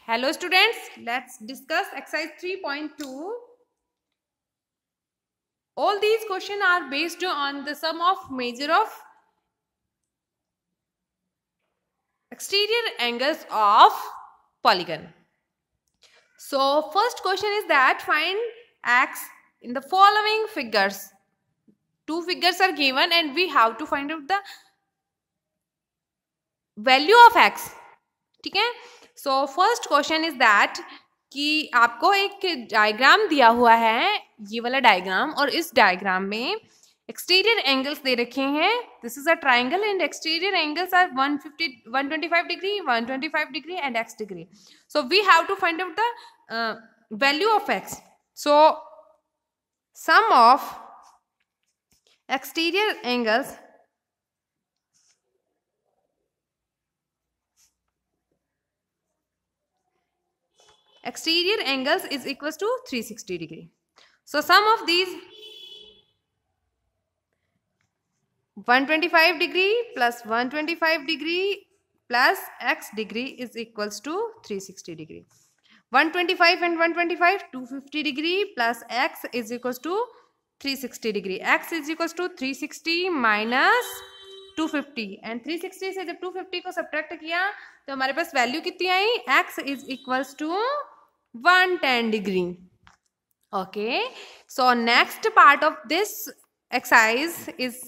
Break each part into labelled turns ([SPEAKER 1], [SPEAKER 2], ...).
[SPEAKER 1] Hello students, let's discuss exercise 3.2. All these questions are based on the sum of measure of exterior angles of polygon. So first question is that find x in the following figures. Two figures are given and we have to find out the value of x. ठीक है. So first question is that कि आपको एक diagram दिया हुआ है, ये वाला डायग्राम, और इस डायग्राम में एक्सटीरियर एंगल्स दे रखे हैं. This is a triangle and exterior angles are 125 degree, 125 degree and x degree. So we have to find out the value of x. So sum of exterior angles is equals to 360 degree. So sum of these 125 degree plus 125 degree plus x degree is equals to 360 degree. 125 and 125 250 degree plus x is equals to 360 degree. X is equals to 360 minus 250 and 360 से जब 250 को subtract किया तो हमारे पास value कितनी आई? x is equals to 110 degree. Okay, so next part of this exercise is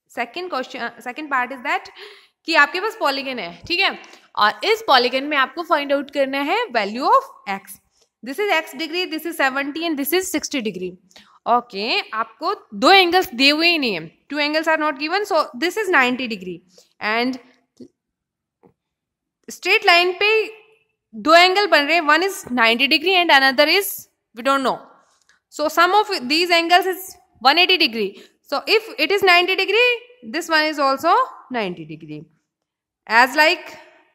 [SPEAKER 1] second part is that कि आपके पास polygon है, ठीक है, और इस पॉलीगन में आपको फाइंड आउट करना है value of x. This is x degree, this is 70 and this is 60 degree. Okay, आपको दो एंगल्स दिए हुए ही नहीं है, two angles are not given. So this is 90 degree and straight line पे दो एंगल बन रहे हैं, one is 90 degree and another is we don't know. So sum of these angles is 180 degree. So if it is 90 degree, this one is also 90 degree. As like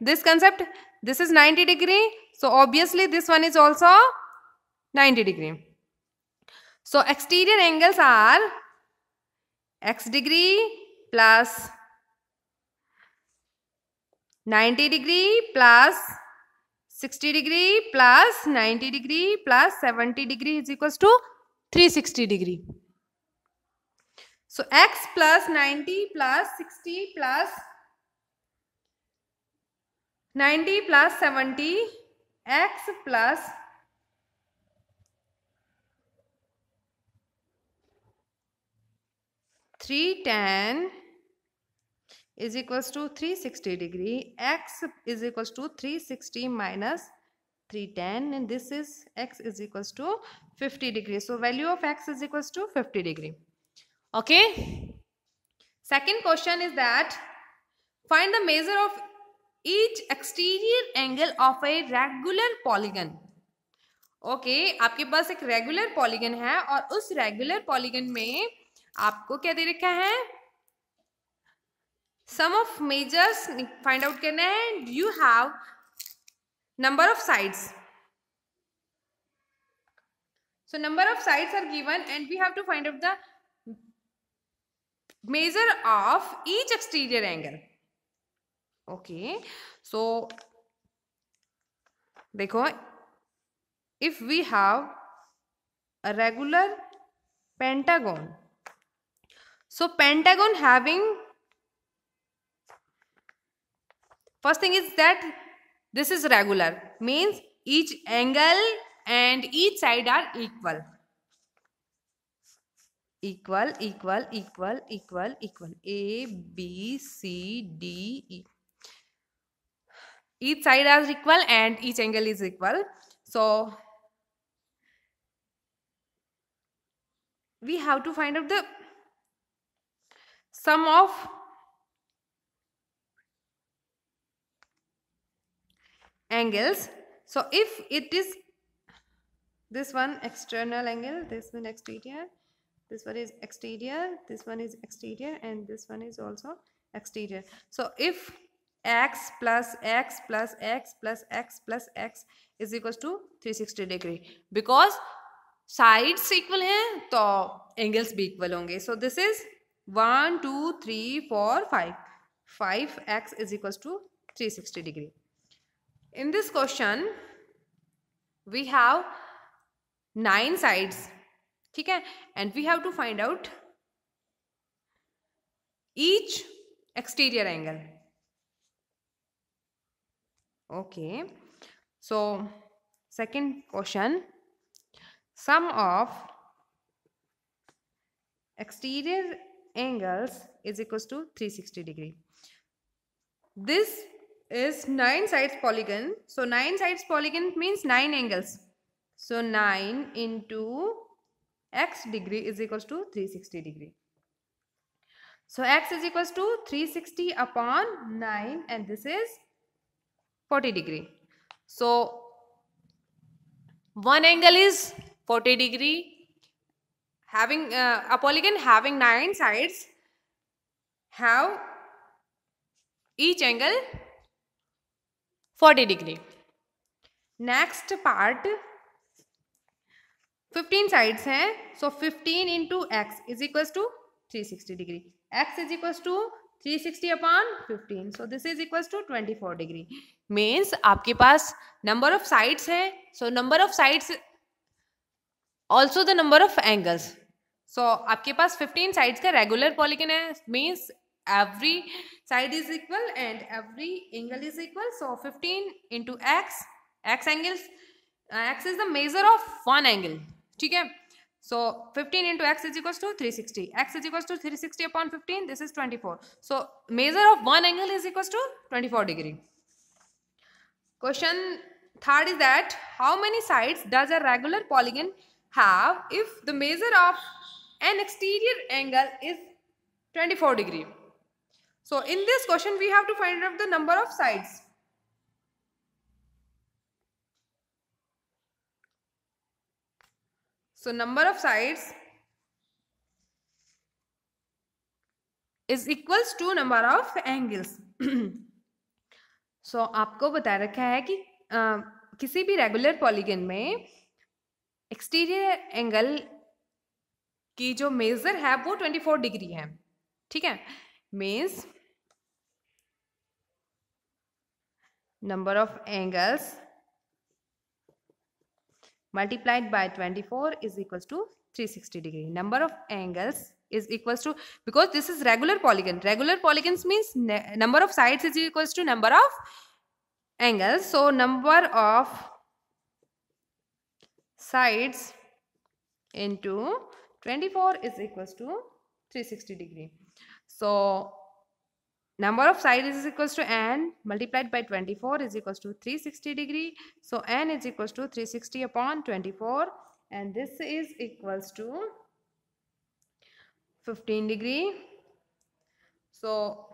[SPEAKER 1] this concept, this is 90 degree, so obviously this one is also 90 degree. So exterior angles are x degree plus 90 degree plus 60 degree plus 90 degree plus 70 degree is equals to 360 degree. So x plus 90 plus 60 plus 90 plus 70, x plus 310 is equals to 360 degree. X is equals to 360 minus 310 and this is x is equals to 50 degree. So value of x is equals to 50 degree. Okay, second question is that find the measure of each exterior angle of a regular polygon. Okay, आपके पास एक regular polygon है और उस regular polygon में आपको क्या दे रखा है? Sum of measures find out करना है. You have number of sides. So number of sides are given and we have to find out the measure of each exterior angle. Okay, so देखो, if we have a regular pentagon, so pentagon having, first thing is that this is regular, means each angle and each side are equal. Equal, equal, equal, equal, equal. A, B, C, D, E. Each side is equal and each angle is equal. So we have to find out the sum of angles. So if it is this one external angle, this one exterior, this one is exterior, this one is exterior, and this one is also exterior. So if x plus x plus x plus x plus x is equals to 360 degree, because sides equal हैं तो angles भी equal होंगे. So this is 1 2 3 4 5. 5x is equals to 360 degree. In this question we have 9 sides, ठीक है, and we have to find out each exterior angle. Okay, so second question, sum of exterior angles is equals to 360 degree. This is 9 sides polygon. So 9 sides polygon means 9 angles. So 9 into x degree is equals to 360 degree. So x is equals to 360 upon 9 and this is 40 degree. So one angle is 40 degree. Having a polygon having 9 sides have each angle 40 degree. Next part 15 sides हैं, so 15 into x is equals to 360 degree. X is equals to 360 upon 15, so this is equals to 24 degree. Means आपके पास number of sides है, so number of sides also the number of angles. So आपके पास 15 sides का regular polygon है, means every side is equal and every angle is equal. So 15 into x, x angles, x is the measure of one angle, ठीक है. So 15 into x is equals to 360. X is equals to 360 upon 15. This is 24. So measure of one angle is equals to 24 degree. Question third is that how many sides does a regular polygon have if the measure of an exterior angle is 24 degree? So in this question we have to find out the number of sides. So number of sides is equals to number of angles. So आपको बता रखा है कि किसी भी regular polygon में exterior angle की जो मेजर है वो 24 डिग्री है, ठीक है. Means number of angles multiplied by 24 is equals to 360 degree. Number of angles is equals to, because this is regular polygon. Regular polygons means number of sides is equals to number of angles. So number of sides into 24 is equals to 360 degree. So number of sides is equals to n multiplied by 24 is equals to 360 degree. So n is equals to 360 upon 24 and this is equals to 15 degree. So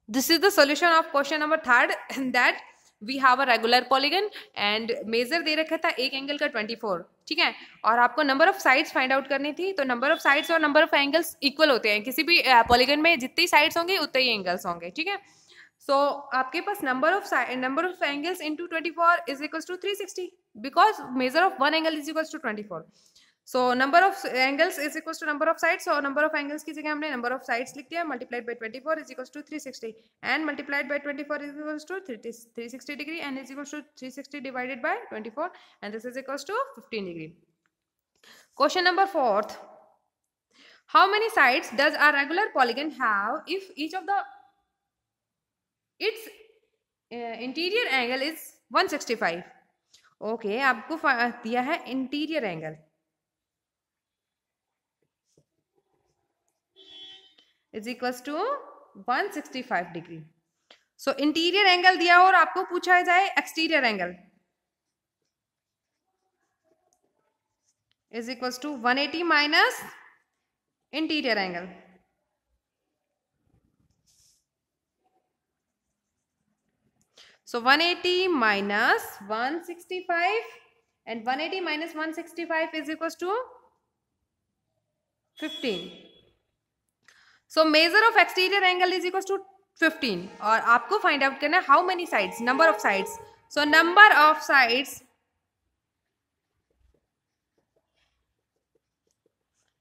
[SPEAKER 1] this is the solution of question number third, that we have a regular polygon and measure दे रखा था एक angle का 24, ठीक है, और आपको number of sides find out करनी थी. तो नंबर ऑफ साइड्स और नंबर ऑफ एंगल्स इक्वल होते हैं, किसी भी पॉलीगन में जितनी साइड्स होंगे उतने ही एंगल्स होंगे, ठीक है. सो आपके पास number of angles into 24 is equals to 360 because measure of one angle is equals to 24. So number of angles is equals to number of sides, और नंबर ऑफ एंगल्स की जगह हमने नंबर ऑफ साइड्स लिख दिया. Multiplied by 24 is equals to 360 and multiplied by 24 is equals to 360 degree and is equals to 360 divided by 24 and this is equals to 15 degree. Question number 4th. How many sides does a regular polygon have if each of its interior angle is 165? Okay, आपको दिया है interior angle is equals to 165 degree. So interior angle दिया और आपको पूछा जाए exterior angle is equals to 180 minus interior angle. So 180 minus 165 and 180 minus 165 is equals to 15. So measure of exterior angle is equals to 15 और आपको find out करना how many sides, number of sides. So number of sides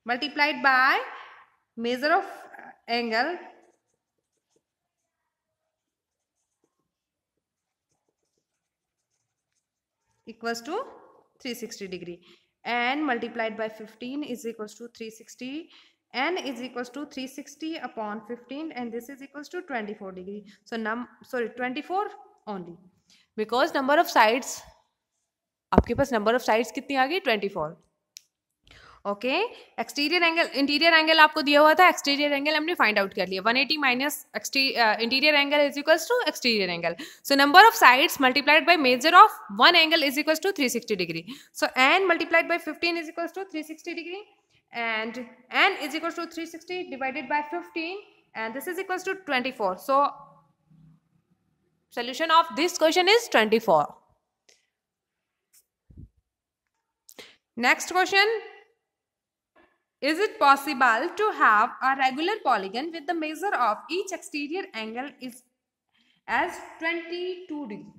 [SPEAKER 1] multiplied by measure of angle equals to 360 degree, n multiplied by 15 is equals to 360, n is equals to 360 upon 15, and this is equals to 24 degree. So 24 only, because number of sides, आपके पास number of sides कितनी आ गई 24. Okay, exterior angle interior angle आपको दिया हुआ था, exterior angle हमने फाइंड आउट कर लिया. 180 minus interior angle is equals to exterior angle. So number of sides multiplied by measure of one angle is equals to 360 degree. So n multiplied by 15 is equals to 360 degree, and n is equals to 360 divided by 15, and this is equals to 24. So solution of this question is 24. Next question. Is it possible to have a regular polygon with the measure of each exterior angle is as 22 degree?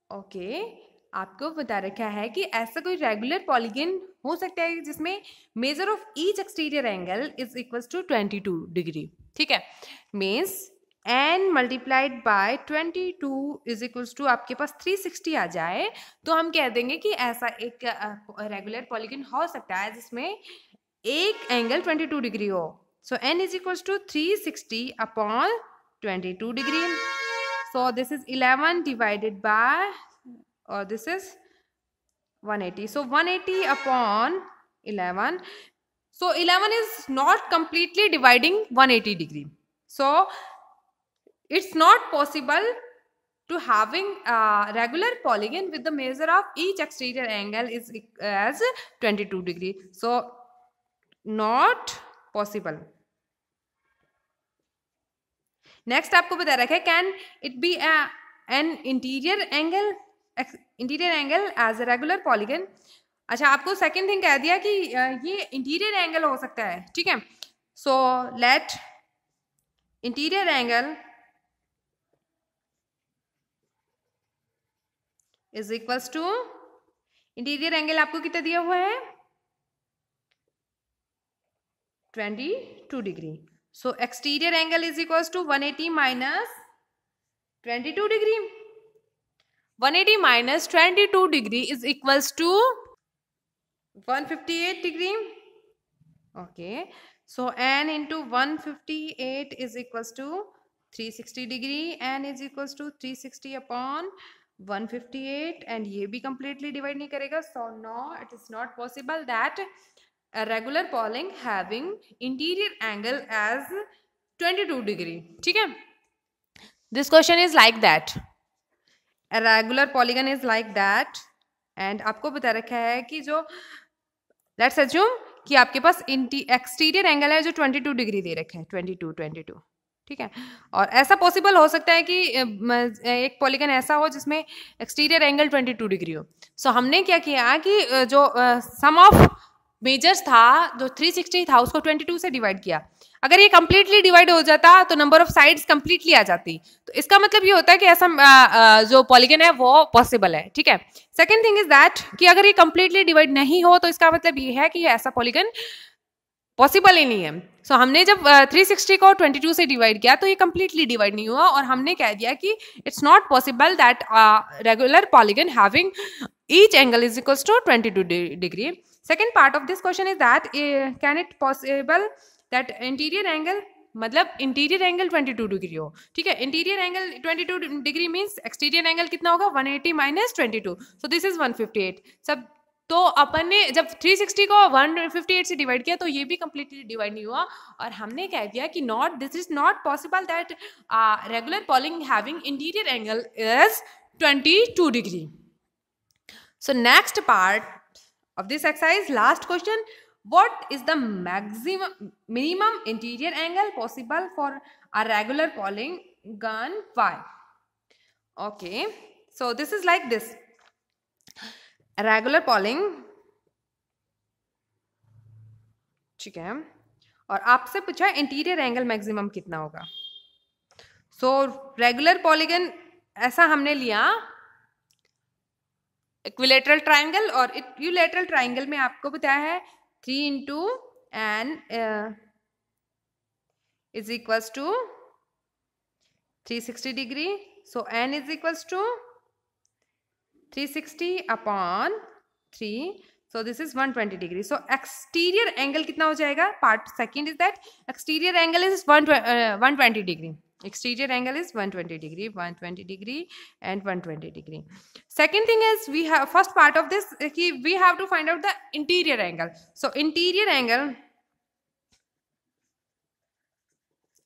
[SPEAKER 1] Okay, आपको बता रखा है कि ऐसा कोई regular polygon हो सकता है जिसमें measure of each exterior angle is equals to 22 degree. ठीक है, means n multiplied by 22 is equals to आपके पास 360 आ जाए, तो हम कह देंगे कि ऐसा एक रेगुलर पॉलीगन हो सकता है जिसमें एक एंगल 22 डिग्री हो. So n is equals to 360 upon 22 degree. So this is 11 divided by, or this is 180. So 180 upon 11. So 11 is not completely dividing 180 degree. So it's not possible to having a regular polygon with the measure of each exterior angle is as 22 degree. So not possible. Next आपको बता रखा है, can it be an interior angle as a regular polygon. अच्छा, आपको second thing कह दिया कि ये इंटीरियर एंगल हो सकता है. ठीक है, so let interior angle is equals to, interior angle आपको कितना दिया हुआ है 22 degree. So exterior angle is equals to 180 minus 22 degree. 180 minus 22 degree is equals to 158 degree. Okay, so n into 158 is equals to 360 degree. n is equals to 360 upon 158, and ये भी completely divide नहीं करेगा. So no, it is not possible that a regular polygon having interior angle as 22 degree. ठीक है, this question is like that. A regular polygon is like that. And आपको बता रखा है कि जो let's assume कि आपके पास एक्सटीरियर एंगल है जो 22 डिग्री दे रखा है, 22. ठीक है, और ऐसा पॉसिबल हो सकता है कि एक पॉलीगन ऐसा हो जिसमें एक्सटीरियर एंगल 22 डिग्री हो. सो हमने क्या किया कि जो सम ऑफ मेजर्स था जो 360 था उसको 22 से डिवाइड किया. अगर ये कंप्लीटली डिवाइड हो जाता तो नंबर ऑफ साइड्स कंप्लीटली आ जाती. तो इसका मतलब ये होता है कि ऐसा जो पॉलीगन है वो पॉसिबल है. ठीक है, सेकंड थिंग इज दैट कि अगर ये कंप्लीटली डिवाइड नहीं हो तो इसका मतलब ये है कि ऐसा पॉलीगन पॉसिबल ही नहीं है. सो हमने जब 360 को 22 से डिवाइड किया तो ये कंप्लीटली डिवाइड नहीं हुआ, और हमने कह दिया कि it's not possible that regular polygon having each angle is equals to 22 degree. Second part of this question is that can it possible that interior angle, मतलब इंटीरियर एंगल 22 डिग्री हो. ठीक है, interior angle 22 degree means exterior angle कितना होगा 180 minus 22. So this is 158. सब तो अपन ने जब 360 को 158 से डिवाइड किया तो ये भी कंप्लीटली डिवाइड नहीं हुआ, और हमने कह दिया कि this is not possible that regular polygon having interior angle is 22 degree. So next part of this exercise, last question, what is the minimum interior angle possible for a regular polygon y? Okay, so this is like this. A regular polygon, ठीक है, और आपसे पूछा interior angle maximum कितना होगा. So regular polygon ऐसा हमने लिया इक्विलेटरल ट्राइंगल, और इक्विलेटरल ट्राइंगल में आपको बताया है 3 into n is equals to 360 degree. So n is equals to 360 upon 3, so this is 120 degree. So exterior angle कितना हो जाएगा? Part second is that exterior angle is 120 degree. Exterior angle is 120 degree, 120 degree and 120 degree. Second thing is, we have first part of this, we have to find out the interior angle. So interior angle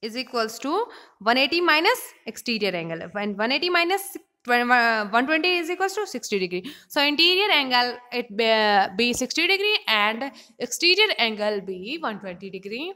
[SPEAKER 1] is equals to 180 minus exterior angle, and 180 minus 120 is equals to 60 degree. So interior angle it be 60 degree and exterior angle be 120 degree.